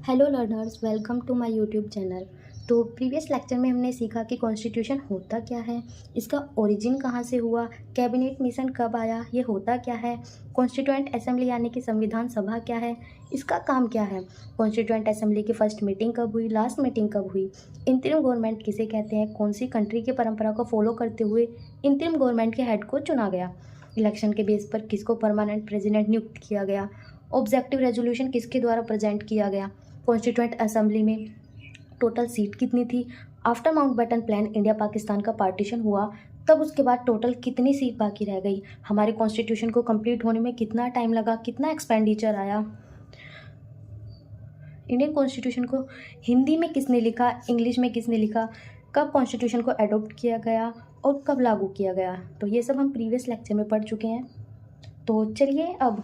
Hello learners, welcome to my YouTube channel. तो previous lecture में हमने सीखा कि कॉन्स्टिट्यूशन होता क्या है, इसका ओरिजिन कहाँ से हुआ, कैबिनेट मिशन कब आया, ये होता क्या है, कॉन्स्टिट्यूएंट असेंबली यानी कि संविधान सभा क्या है, इसका काम क्या है, कॉन्स्टिट्यूएंट असेंबली की फर्स्ट मीटिंग कब हुई, लास्ट मीटिंग कब हुई, इंतरिम गवर्नमेंट किसे कहते हैं, कौन सी कंट्री की परंपरा को फॉलो करते हुए इंतरिम गवर्नमेंट के हेड को चुना गया, इलेक्शन के बेस पर किसको परमानेंट प्रेसिडेंट नियुक्त किया गया, ऑब्जेक्टिव रेजोल्यूशन किसके द्वारा प्रेजेंट किया गया, कॉन्स्टिट्यूएंट असेंबली में टोटल सीट कितनी थी, after Mountbatten plan India Pakistan का पार्टीशन हुआ तब उसके बाद टोटल कितनी सीट बाकी रह गई, हमारे कॉन्स्टिट्यूशन को कंप्लीट होने में कितना टाइम लगा, कितना एक्सपेंडिचर आया, इंडियन कॉन्स्टिट्यूशन को हिंदी में किसने लिखा, इंग्लिश में किसने लिखा, कब कॉन्स्टिट्यूशन को एडॉप्ट किया गया और कब लागू किया गया। तो ये सब हम प्रीवियस लेक्चर में पढ़ चुके हैं। तो चलिए अब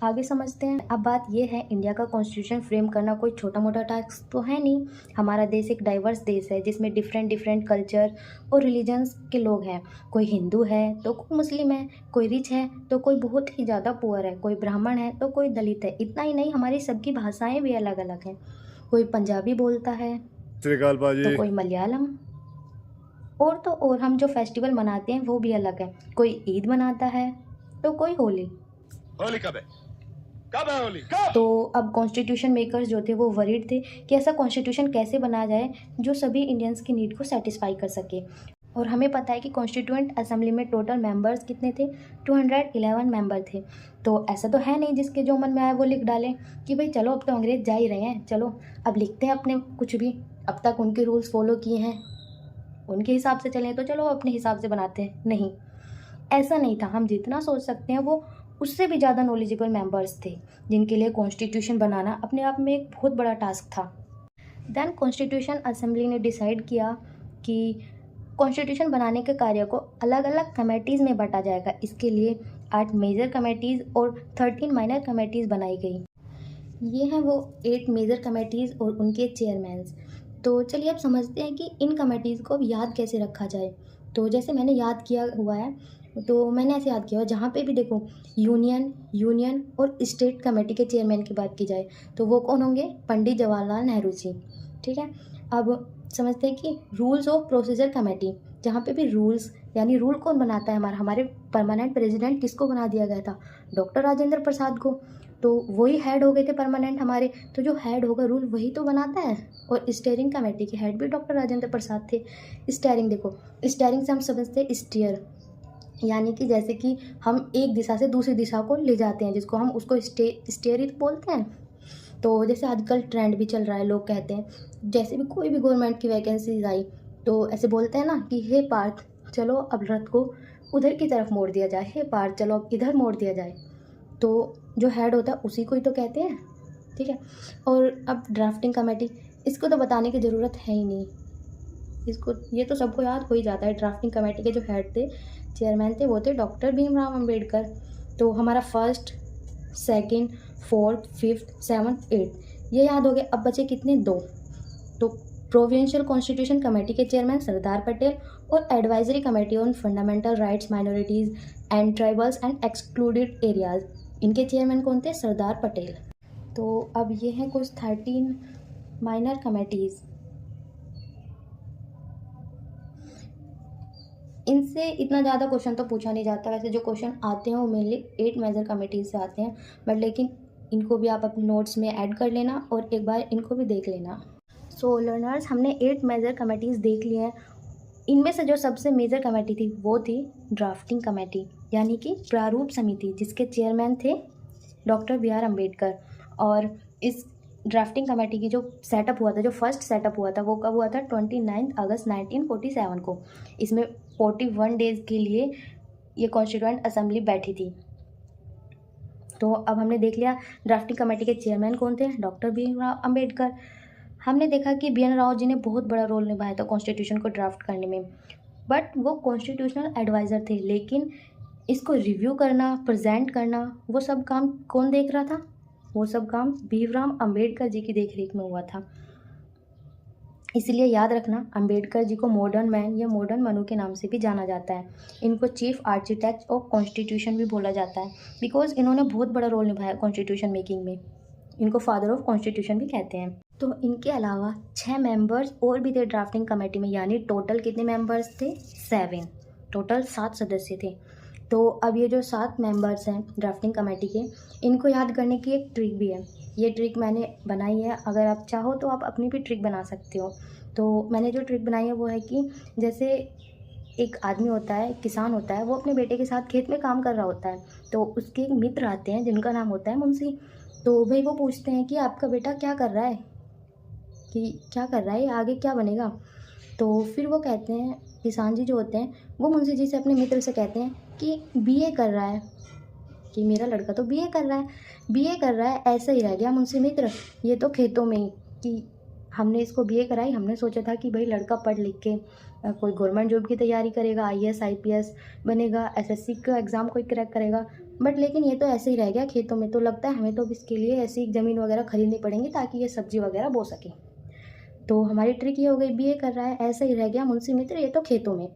आगे समझते हैं। अब बात ये है, इंडिया का कॉन्स्टिट्यूशन फ्रेम करना कोई छोटा मोटा टास्क तो है नहीं। हमारा देश एक डाइवर्स देश है जिसमें डिफरेंट कल्चर और रिलीजन्स के लोग हैं। कोई हिंदू है तो कोई मुस्लिम है, कोई रिच है तो कोई बहुत ही ज़्यादा पुअर है, कोई ब्राह्मण है तो कोई दलित है। इतना ही नहीं, हमारी सबकी भाषाएं भी अलग अलग हैं। कोई पंजाबी बोलता है तो कोई मलयालम, और तो और हम जो फेस्टिवल मनाते हैं वो भी अलग है। कोई ईद मनाता है तो कोई होली। होली कब है? कब है होली? कब? तो अब कॉन्स्टिट्यूशन मेकर्स जो थे वो वरीड थे कि ऐसा कॉन्स्टिट्यूशन कैसे बनाया जाए जो सभी इंडियंस की नीड को सेटिस्फाई कर सके। और हमें पता है कि कॉन्स्टिट्यूएंट असेंबली में टोटल मेंबर्स कितने थे, 211 मेंबर थे। तो ऐसा तो है नहीं जिसके जो मन में आए वो लिख डालें कि भाई चलो अब तो अंग्रेज जा ही रहे हैं, चलो अब लिखते हैं अपने कुछ भी, अब तक उनके रूल्स फॉलो किए हैं, उनके हिसाब से चलें तो चलो अपने हिसाब से बनाते हैं। नहीं, ऐसा नहीं था। हम जितना सोच सकते हैं वो उससे भी ज़्यादा नॉलेजेबल मेंबर्स थे जिनके लिए कॉन्स्टिट्यूशन बनाना अपने आप में एक बहुत बड़ा टास्क था। देन कॉन्स्टिट्यूशन असेंबली ने डिसाइड किया कि कॉन्स्टिट्यूशन बनाने के कार्य को अलग अलग कमेटीज़ में बांटा जाएगा। इसके लिए 8 मेजर कमेटीज़ और 13 माइनर कमेटीज़ बनाई गई। ये हैं वो 8 मेजर कमेटीज़ और उनके चेयरमैन्स। तो चलिए अब समझते हैं कि इन कमेटीज़ को अब याद कैसे रखा जाए। तो जैसे मैंने याद किया हुआ है, तो मैंने ऐसे याद किया हुआ, जहाँ पे भी देखो यूनियन और स्टेट कमेटी के चेयरमैन की बात की जाए तो वो कौन होंगे, पंडित जवाहरलाल नेहरू जी। ठीक है, अब समझते हैं कि रूल्स ऑफ प्रोसीजर कमेटी, जहाँ पे भी रूल्स यानी रूल कौन बनाता है, हमारे परमानेंट प्रेसिडेंट किसको बना दिया गया था, डॉक्टर राजेंद्र प्रसाद को। तो वही हेड हो गए थे परमानेंट हमारे, तो जो हेड होगा रूल वही तो बनाता है। और स्टीयरिंग कमेटी के हेड भी डॉक्टर राजेंद्र प्रसाद थे। स्टीयरिंग देखो, स्टीयरिंग से हम समझते हैं स्टीयर, यानी कि जैसे कि हम एक दिशा से दूसरी दिशा को ले जाते हैं, जिसको हम उसको स्टीयरिंग बोलते हैं। तो जैसे आजकल ट्रेंड भी चल रहा है, लोग कहते हैं जैसे भी कोई भी गवर्नमेंट की वैकेंसीज आई तो ऐसे बोलते हैं ना कि हे पार्थ चलो अब रथ को उधर की तरफ मोड़ दिया जाए, हे पार्थ चलो अब इधर मोड़ दिया जाए। तो जो हेड होता है उसी को ही तो कहते हैं। ठीक है, और अब ड्राफ्टिंग कमेटी, इसको तो बताने की ज़रूरत है ही नहीं, इसको ये तो सबको याद हो ही जाता है। ड्राफ्टिंग कमेटी के जो हेड थे, चेयरमैन थे, वो थे डॉक्टर भीमराव अंबेडकर। तो हमारा first, second, fourth, fifth, seventh, eighth ये याद हो गए। अब बचे कितने, 2। तो प्रोविंशियल कॉन्स्टिट्यूशन कमेटी के चेयरमैन सरदार पटेल और advisory committee on fundamental rights minorities and tribals and excluded areas, इनके चेयरमैन कौन थे, सरदार पटेल। तो अब ये हैं कुछ 13 माइनर कमेटीज़। इनसे इतना ज़्यादा क्वेश्चन तो पूछा नहीं जाता। वैसे जो क्वेश्चन आते हैं वो मेनली 8 मेजर कमेटीज से आते हैं, बट लेकिन इनको भी आप अपने नोट्स में ऐड कर लेना और एक बार इनको भी देख लेना। सो लर्नर्स, हमने 8 मेजर कमेटीज़ देख लिए हैं। इनमें से जो सबसे मेजर कमेटी थी वो थी ड्राफ्टिंग कमेटी, यानी कि प्रारूप समिति, जिसके चेयरमैन थे डॉक्टर बी आर अम्बेडकर। और इस ड्राफ्टिंग कमेटी की जो सेटअप हुआ था, जो फर्स्ट सेटअप हुआ था, वो कब हुआ था, 29 अगस्त 1947 को। इसमें 41 डेज़ के लिए ये कॉन्स्टिट्यूएंट असेंबली बैठी थी। तो अब हमने देख लिया ड्राफ्टिंग कमेटी के चेयरमैन कौन थे, डॉक्टर भीमराव अंबेडकर। हमने देखा कि बी एन राव जी ने बहुत बड़ा रोल निभाया था कॉन्स्टिट्यूशन को ड्राफ्ट करने में, बट वो कॉन्स्टिट्यूशनल एडवाइज़र थे। लेकिन इसको रिव्यू करना, प्रेजेंट करना, वो सब काम कौन देख रहा था, वो सब काम भीमराव अंबेडकर जी की देखरेख में हुआ था। इसलिए याद रखना, अंबेडकर जी को मॉडर्न मैन या मॉडर्न मनु के नाम से भी जाना जाता है। इनको चीफ आर्किटेक्ट ऑफ कॉन्स्टिट्यूशन भी बोला जाता है, बिकॉज इन्होंने बहुत बड़ा रोल निभाया कॉन्स्टिट्यूशन मेकिंग में। इनको फादर ऑफ कॉन्स्टिट्यूशन भी कहते हैं। तो इनके अलावा 6 मेंबर्स और भी थे ड्राफ्टिंग कमेटी में, यानी टोटल कितने मेंबर्स थे? 7। टोटल 7 सदस्य थे। तो अब ये जो 7 मेंबर्स हैं ड्राफ्टिंग कमेटी के, इनको याद करने की एक ट्रिक भी है। ये ट्रिक मैंने बनाई है, अगर आप चाहो तो आप अपनी भी ट्रिक बना सकते हो। तो मैंने जो ट्रिक बनाई है वो है कि जैसे एक आदमी होता है, किसान होता है, वो अपने बेटे के साथ खेत में काम कर रहा होता है, तो उसके एक मित्र आते हैं जिनका नाम होता है मुंशी। तो भाई वो पूछते हैं कि आपका बेटा क्या कर रहा है, कि क्या कर रहा है, आगे क्या बनेगा। तो फिर वो कहते हैं, किसान जी जो होते हैं वो मुंशी जी से, अपने मित्र से कहते हैं कि बीए कर रहा है, कि मेरा लड़का तो बीए कर रहा है, बीए कर रहा है, ऐसा ही रह गया मुंशी मित्र, ये तो खेतों में ही, कि हमने इसको बीए कराई, हमने सोचा था कि भाई लड़का पढ़ लिख के कोई गवर्नमेंट जॉब की तैयारी करेगा, आईएएस आईपीएस बनेगा, एसएससी का एग्ज़ाम कोई क्रैक करेगा, बट लेकिन ये तो ऐसे ही रह गया खेतों में। तो लगता है हमें तो इसके लिए ऐसी ज़मीन वगैरह खरीदनी पड़ेंगी ताकि ये सब्जी वगैरह बो सके। तो हमारी ट्रिक ये हो गई, बीए कर रहा है, ऐसा ही रह गया मुंशी मित्र, ये तो खेतों में।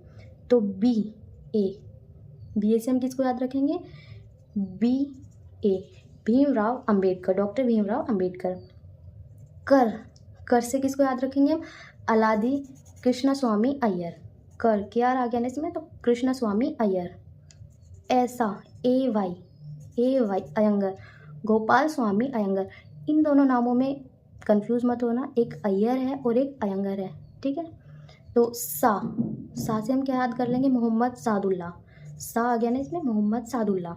तो बीए से हम किसको याद रखेंगे? BA, Bhimrao Ambedkar, doctor Bhimrao Ambedkar. कर से किसको याद रखेंगे हम? अलादी कृष्ण स्वामी अय्यर। कर क्या आ गया ना इसमें, तो कृष्ण स्वामी अय्यर। ऐसा AY अयंगर, गोपाल स्वामी अयंगर। इन दोनों नामों में कंफ्यूज मत होना, एक अय्यर है और एक अयंगर है, ठीक है। तो सा से हम क्या याद कर लेंगे? मोहम्मद सादुल्ला। सा आ गया ना इसमें, मोहम्मद सादुल्ला।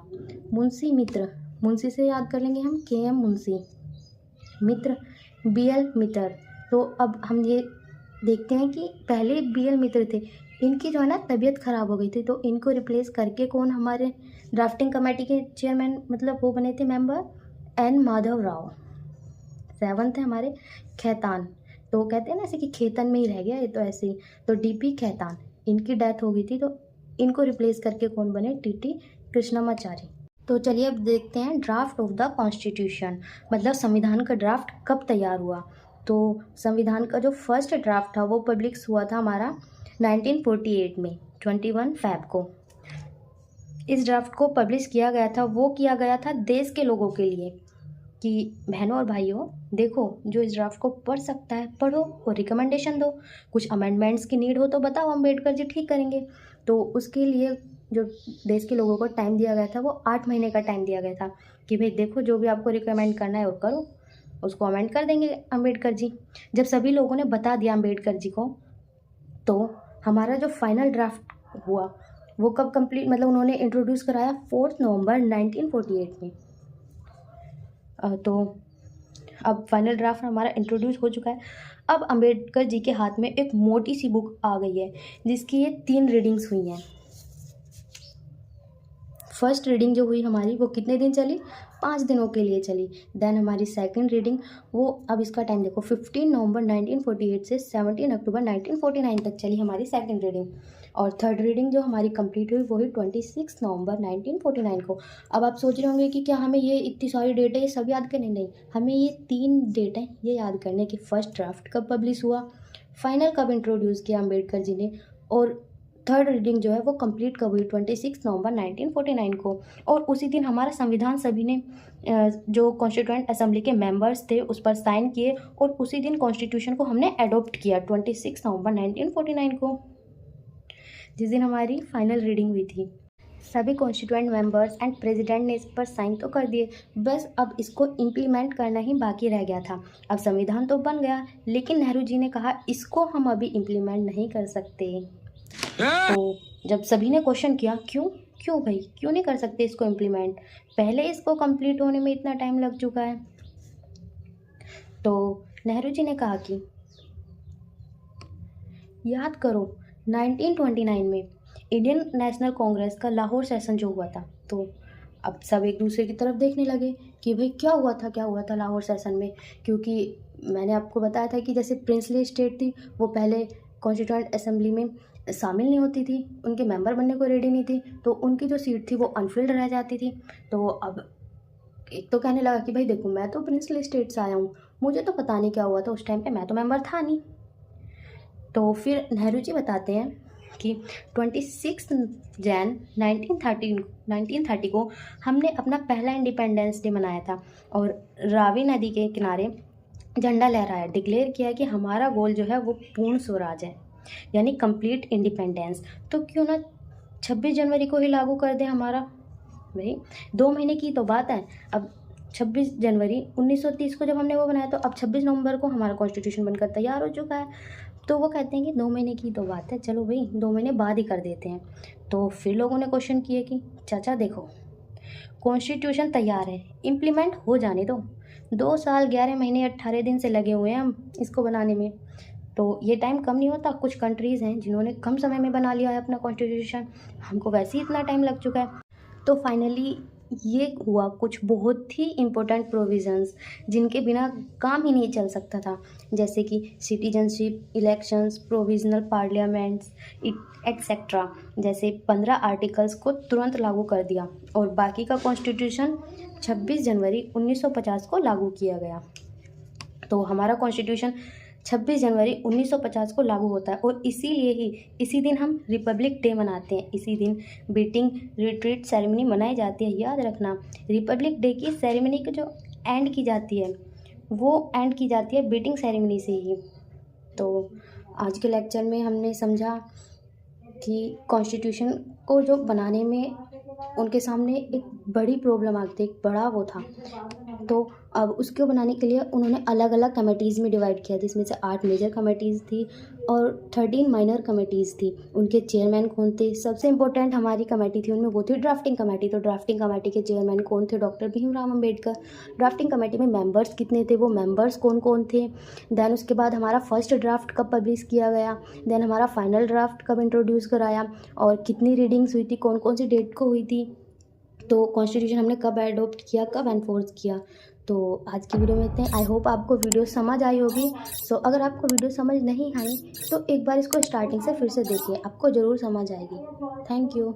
मुंशी मित्र, मुंशी से याद कर लेंगे हम KM मुंशी। मित्र BL मित्र। तो अब हम ये देखते हैं कि पहले BL मित्र थे, इनकी जो है ना तबीयत ख़राब हो गई थी, तो इनको रिप्लेस करके कौन हमारे ड्राफ्टिंग कमेटी के चेयरमैन, मतलब वो बने थे member? N Madhav Rao. 7th है हमारे खेतान। तो कहते हैं ना ऐसे कि खेतन में ही रह गया ये, तो ऐसे ही। तो DP खेतान, इनकी डेथ हो गई थी, तो इनको रिप्लेस करके कौन बने? TT कृष्णमाचारी। तो चलिए अब देखते हैं ड्राफ्ट ऑफ द कॉन्स्टिट्यूशन, मतलब संविधान का ड्राफ्ट कब तैयार हुआ। तो संविधान का जो फर्स्ट ड्राफ्ट था वो पब्लिश हुआ था हमारा 1948 में 21 फ़रवरी को। इस ड्राफ्ट को पब्लिश किया गया था, वो किया गया था देश के लोगों के लिए, कि बहनों और भाइयों देखो, जो इस ड्राफ्ट को पढ़ सकता है पढ़ो और रिकमेंडेशन दो, कुछ अमेंडमेंट्स की नीड हो तो बताओ, अम्बेडकर जी ठीक करेंगे। तो उसके लिए जो देश के लोगों को टाइम दिया गया था वो 8 महीने का टाइम दिया गया था, कि भाई देखो जो भी आपको रिकमेंड करना है वो करो, उसको अमेंड कर देंगे अम्बेडकर जी। जब सभी लोगों ने बता दिया अम्बेडकर जी को, तो हमारा जो फाइनल ड्राफ्ट हुआ वो कब कंप्लीट, मतलब उन्होंने इंट्रोड्यूस कराया 4 नवंबर 1948 में। तो अब फाइनल ड्राफ्ट हमारा इंट्रोड्यूस हो चुका है। अब अम्बेडकर जी के हाथ में एक मोटी सी बुक आ गई है, जिसकी ये 3 रीडिंग्स हुई हैं। फर्स्ट रीडिंग जो हुई हमारी वो कितने दिन चली? 5 दिनों के लिए चली। देन हमारी सेकंड रीडिंग, वो अब इसका टाइम देखो, 15 नवंबर 1948 से 17 अक्टूबर 1949 तक चली हमारी सेकंड रीडिंग। और थर्ड रीडिंग जो हमारी कंप्लीट हुई वो हुई 26 नवंबर 1949 को। अब आप सोच रहे होंगे कि क्या हमें ये इतनी सारी डेट है ये सब याद करनी? नहीं, हमें ये 3 डेट है ये याद करने की, फर्स्ट ड्राफ्ट कब पब्लिश हुआ, फाइनल कब इंट्रोड्यूस किया अम्बेडकर जी ने, और थर्ड रीडिंग जो है वो कंप्लीट कब हुई 26 नवंबर 1949 को। और उसी दिन हमारा संविधान सभी ने जो कॉन्स्टिट्यूएंट असेंबली के मेंबर्स थे उस पर साइन किए, और उसी दिन कॉन्स्टिट्यूशन को हमने अडॉप्ट किया 26 नवंबर 1949 को, जिस दिन हमारी फाइनल रीडिंग हुई थी। सभी कॉन्स्टिट्यूएंट मेंबर्स एंड प्रेसिडेंट ने इस पर साइन तो कर दिए, बस अब इसको इम्प्लीमेंट करना ही बाकी रह गया था। अब संविधान तो बन गया, लेकिन नेहरू जी ने कहा इसको हम अभी इम्प्लीमेंट नहीं कर सकते। तो जब सभी ने क्वेश्चन किया क्यों भाई, क्यों नहीं कर सकते इसको इम्प्लीमेंट, पहले इसको कंप्लीट होने में इतना टाइम लग चुका है। तो नेहरू जी ने कहा कि याद करो 1929 में इंडियन नेशनल कांग्रेस का लाहौर सेशन जो हुआ था, तो अब सब एक दूसरे की तरफ देखने लगे कि भाई क्या हुआ था लाहौर सेशन में। क्योंकि मैंने आपको बताया था कि जैसे प्रिंसली स्टेट थी वो पहले कॉन्स्टिट्यूएंट असेंबली में शामिल नहीं होती थी, उनके मेंबर बनने को रेडी नहीं थी, तो उनकी जो सीट थी वो अनफिल्ड रह जाती थी। तो अब एक तो कहने लगा कि भाई देखो मैं तो प्रिंसली स्टेट से आया हूँ, मुझे तो पता नहीं क्या हुआ था उस टाइम पे, मैं तो मेंबर था नहीं। तो फिर नेहरू जी बताते हैं कि 26 जैन 1930 को हमने अपना पहला इंडिपेंडेंस डे मनाया था और रावी नदी के किनारे झंडा लहराया, डिक्लेयर किया कि हमारा गोल जो है वो पूर्ण स्वराज है, यानी कंप्लीट इंडिपेंडेंस। तो क्यों ना 26 जनवरी को ही लागू कर दें हमारा। भाई 2 महीने की तो बात है। अब 26 जनवरी 1930 को जब हमने वो बनाया, तो अब 26 नवंबर को हमारा कॉन्स्टिट्यूशन बनकर तैयार हो चुका है। तो वो कहते हैं कि 2 महीने की तो बात है, चलो भाई 2 महीने बाद ही कर देते हैं। तो फिर लोगों ने क्वेश्चन किए कि चाचा देखो, कॉन्स्टिट्यूशन तैयार है, इम्प्लीमेंट हो जाने दो। 2 साल 11 महीने 18 दिन से लगे हुए हैं हम इसको बनाने में। तो ये टाइम कम नहीं होता। कुछ कंट्रीज़ हैं जिन्होंने कम समय में बना लिया है अपना कॉन्स्टिट्यूशन, हमको वैसे ही इतना टाइम लग चुका है। तो फाइनली ये हुआ कुछ बहुत ही इम्पोर्टेंट प्रोविज़न्स जिनके बिना काम ही नहीं चल सकता था, जैसे कि citizenship, elections, provisional parliaments etcetera. जैसे 15 आर्टिकल्स को तुरंत लागू कर दिया और बाकी का कॉन्स्टिट्यूशन 26 जनवरी 1950 को लागू किया गया। तो हमारा कॉन्स्टिट्यूशन 26 जनवरी 1950 को लागू होता है और इसीलिए ही इसी दिन हम रिपब्लिक डे मनाते हैं। इसी दिन बीटिंग रिट्रीट सेरेमनी मनाई जाती है। याद रखना, रिपब्लिक डे की सेरेमनी को जो एंड की जाती है वो एंड की जाती है बीटिंग सेरेमनी से ही। तो आज के लेक्चर में हमने समझा कि कॉन्स्टिट्यूशन को जो बनाने में उनके सामने एक बड़ी प्रॉब्लम आ गई थी, एक बड़ा वो था। तो अब उसको बनाने के लिए उन्होंने अलग अलग कमेटीज़ में डिवाइड किया, जिसमें से 8 मेजर कमेटीज़ थी और 13 माइनर कमेटीज़ थी। उनके चेयरमैन कौन थे? सबसे इम्पोर्टेंट हमारी कमेटी थी उनमें, वो थी ड्राफ्टिंग कमेटी। तो ड्राफ्टिंग कमेटी के चेयरमैन कौन थे? Doctor Bhimrao Ambedkar. Drafting committee में मेंबर्स कितने थे? वो मेंबर्स कौन कौन थे? देन उसके बाद हमारा फर्स्ट ड्राफ्ट कब पब्लिश किया गया, देन हमारा फाइनल ड्राफ्ट कब इंट्रोड्यूस कराया और कितनी रीडिंग्स हुई थी, कौन कौन सी डेट को हुई थी, तो कॉन्स्टिट्यूशन हमने कब एडोप्ट किया, कब एनफोर्स किया। तो आज की वीडियो में इतने। आई होप आपको वीडियो समझ आई होगी। सो अगर आपको वीडियो समझ नहीं आई तो एक बार इसको स्टार्टिंग से फिर से देखिए, आपको ज़रूर समझ आएगी। Thank you.